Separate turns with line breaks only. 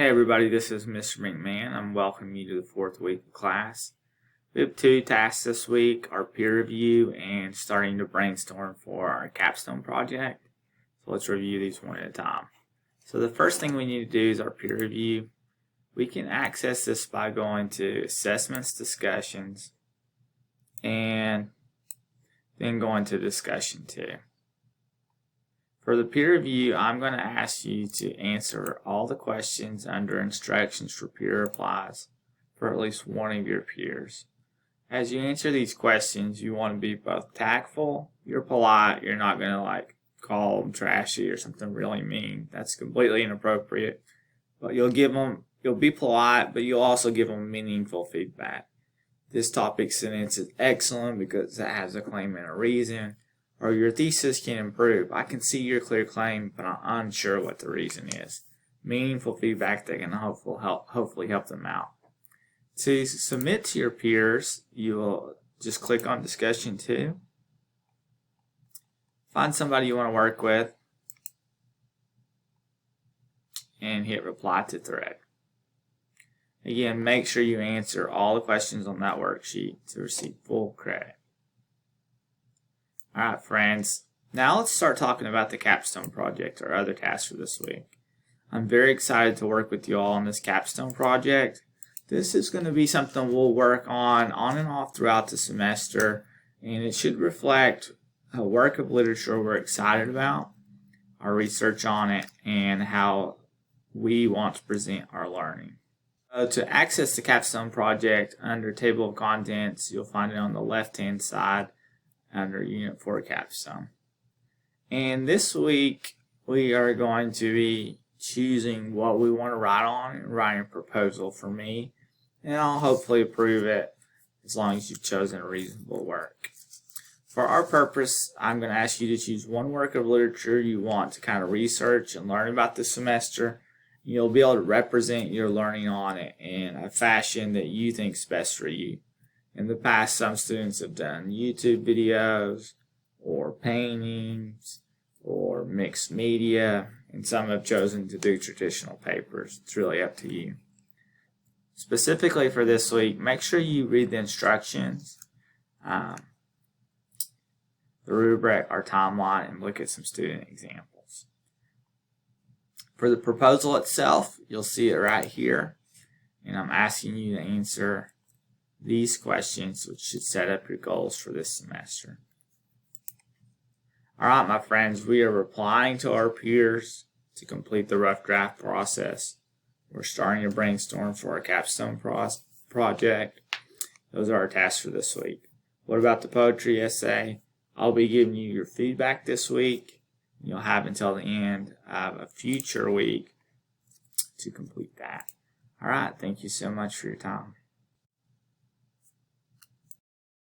Hey everybody, this is Mr. McMahon. I'm welcoming you to the fourth week of class. We have two tasks this week, our peer review and starting to brainstorm for our capstone project. So let's review these one at a time. So the first thing we need to do is our peer review. We can access this by going to Assessments, Discussions, and then going to Discussion 2. For the peer review, I'm going to ask you to answer all the questions under Instructions for Peer Replies for at least one of your peers. As you answer these questions, you want to be both tactful, you're polite, you're not going to call them trashy or something really mean. That's completely inappropriate. But you'll be polite, but you'll also give them meaningful feedback. This topic sentence is excellent because it has a claim and a reason. Or your thesis can improve. I can see your clear claim, but I'm unsure what the reason is. Meaningful feedback that can hopefully help them out. To submit to your peers, you will just click on Discussion 2. Find somebody you want to work with, and hit Reply to Thread. Again, make sure you answer all the questions on that worksheet to receive full credit. Alright friends, now let's start talking about the capstone project, our other task for this week. I'm very excited to work with you all on this capstone project. This is going to be something we'll work on and off throughout the semester, and it should reflect a work of literature we're excited about, our research on it, and how we want to present our learning. To access the capstone project, under Table of Contents, you'll find it on the left-hand side under Unit 4 Capstone. And this week we are going to be choosing what we want to write on and writing a proposal for me, and I'll hopefully approve it as long as you've chosen a reasonable work. For our purpose, I'm going to ask you to choose one work of literature you want to kind of research and learn about this semester. You'll be able to represent your learning on it in a fashion that you think is best for you. In the past, some students have done YouTube videos or paintings or mixed media, and some have chosen to do traditional papers. It's really up to you. Specifically for this week, make sure you read the instructions, the rubric, our timeline, and look at some student examples. For the proposal itself, you'll see it right here, and I'm asking you to answer these questions, which should set up your goals for this semester. Alright my friends, we are replying to our peers to complete the rough draft process. We're starting to brainstorm for our capstone project. Those are our tasks for this week. What about the poetry essay? I'll be giving you your feedback this week. You'll have until the end of a future week to complete that. Alright, thank you so much for your time.